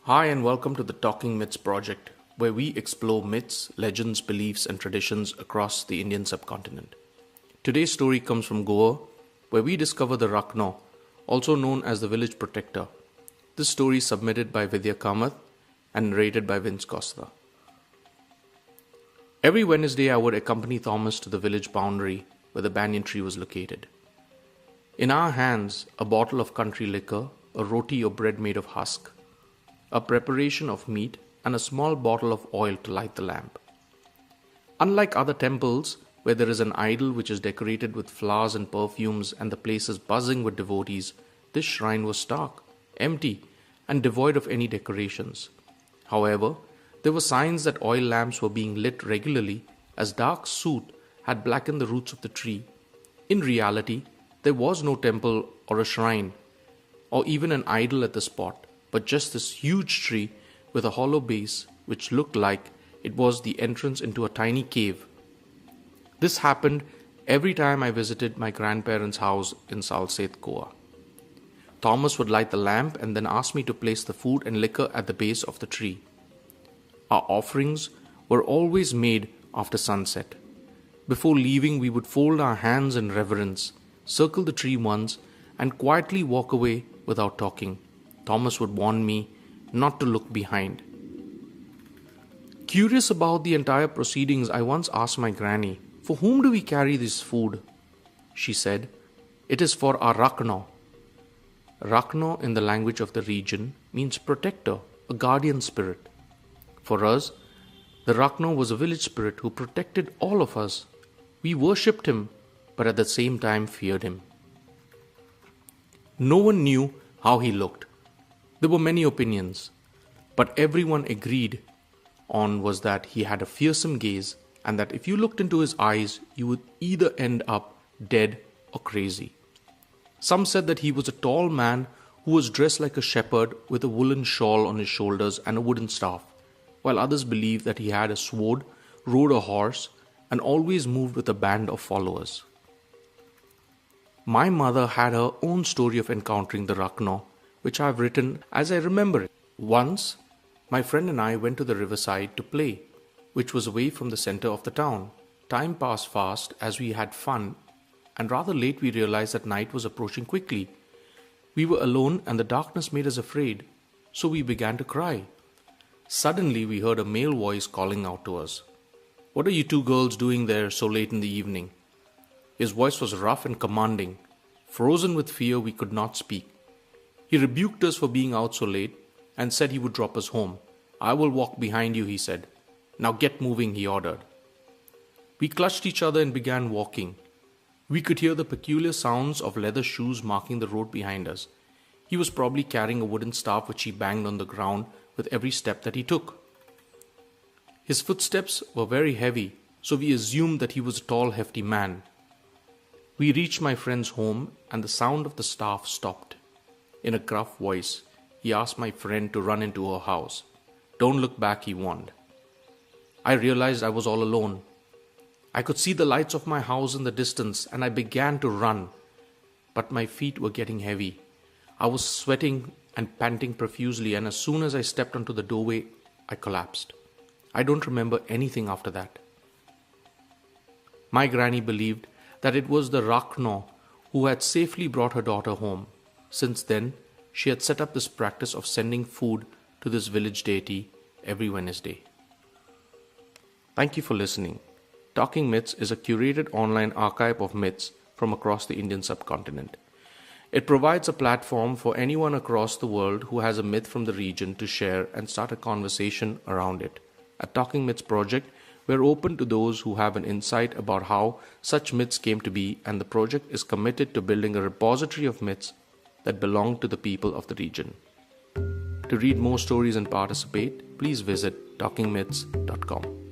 Hi, and welcome to the Talking Myths project, where we explore myths, legends, beliefs, and traditions across the Indian subcontinent. Today's story comes from Goa, where we discover the Rakhno, also known as the village protector. This story is submitted by Vidya Kamath and narrated by Vince Costa. Every Wednesday, I would accompany Thomas to the village boundary where the banyan tree was located. In our hands, a bottle of country liquor, a roti or bread made of husk, a preparation of meat, and a small bottle of oil to light the lamp. Unlike other temples, where there is an idol which is decorated with flowers and perfumes and the place is buzzing with devotees, this shrine was stark, empty, and devoid of any decorations. However, there were signs that oil lamps were being lit regularly, as dark soot had blackened the roots of the tree. In reality, there was no temple or a shrine, or even an idol at the spot, but just this huge tree with a hollow base which looked like it was the entrance into a tiny cave. This happened every time I visited my grandparents' house in Salsette, Goa. Thomas would light the lamp and then ask me to place the food and liquor at the base of the tree. Our offerings were always made after sunset. Before leaving, we would fold our hands in reverence, circle the tree once, and quietly walk away without talking. Thomas would warn me not to look behind. Curious about the entire proceedings, I once asked my granny, "For whom do we carry this food?" She said, "It is for our Rakhno." Rakhno in the language of the region means protector, a guardian spirit. For us, the Rakhno was a village spirit who protected all of us. We worshipped him, but at the same time feared him. No one knew how he looked. There were many opinions, but everyone agreed on was that he had a fearsome gaze and that if you looked into his eyes, you would either end up dead or crazy. Some said that he was a tall man who was dressed like a shepherd with a woolen shawl on his shoulders and a wooden staff, while others believed that he had a sword, rode a horse, and always moved with a band of followers. My mother had her own story of encountering the Rakhno, which I have written as I remember it. Once, my friend and I went to the riverside to play, which was away from the center of the town. Time passed fast as we had fun, and rather late we realized that night was approaching quickly. We were alone and the darkness made us afraid, so we began to cry. Suddenly we heard a male voice calling out to us, "What are you two girls doing there so late in the evening?" His voice was rough and commanding. Frozen with fear, we could not speak. He rebuked us for being out so late and said he would drop us home. "I will walk behind you," he said. "Now get moving," he ordered. We clutched each other and began walking. We could hear the peculiar sounds of leather shoes marking the road behind us. He was probably carrying a wooden staff which he banged on the ground with every step that he took. His footsteps were very heavy, so we assumed that he was a tall, hefty man. We reached my friend's home and the sound of the staff stopped. In a gruff voice, he asked my friend to run into her house. "Don't look back," he warned. I realized I was all alone. I could see the lights of my house in the distance and I began to run, but my feet were getting heavy. I was sweating and panting profusely, and as soon as I stepped onto the doorway, I collapsed. I don't remember anything after that. My granny believed that it was the Rakhno who had safely brought her daughter home. Since then, she had set up this practice of sending food to this village deity every Wednesday. Thank you for listening. Talking Myths is a curated online archive of myths from across the Indian subcontinent. It provides a platform for anyone across the world who has a myth from the region to share and start a conversation around it. At Talking Myths Project, we're open to those who have an insight about how such myths came to be, and the project is committed to building a repository of myths that belong to the people of the region. To read more stories and participate, please visit talkingmyths.com.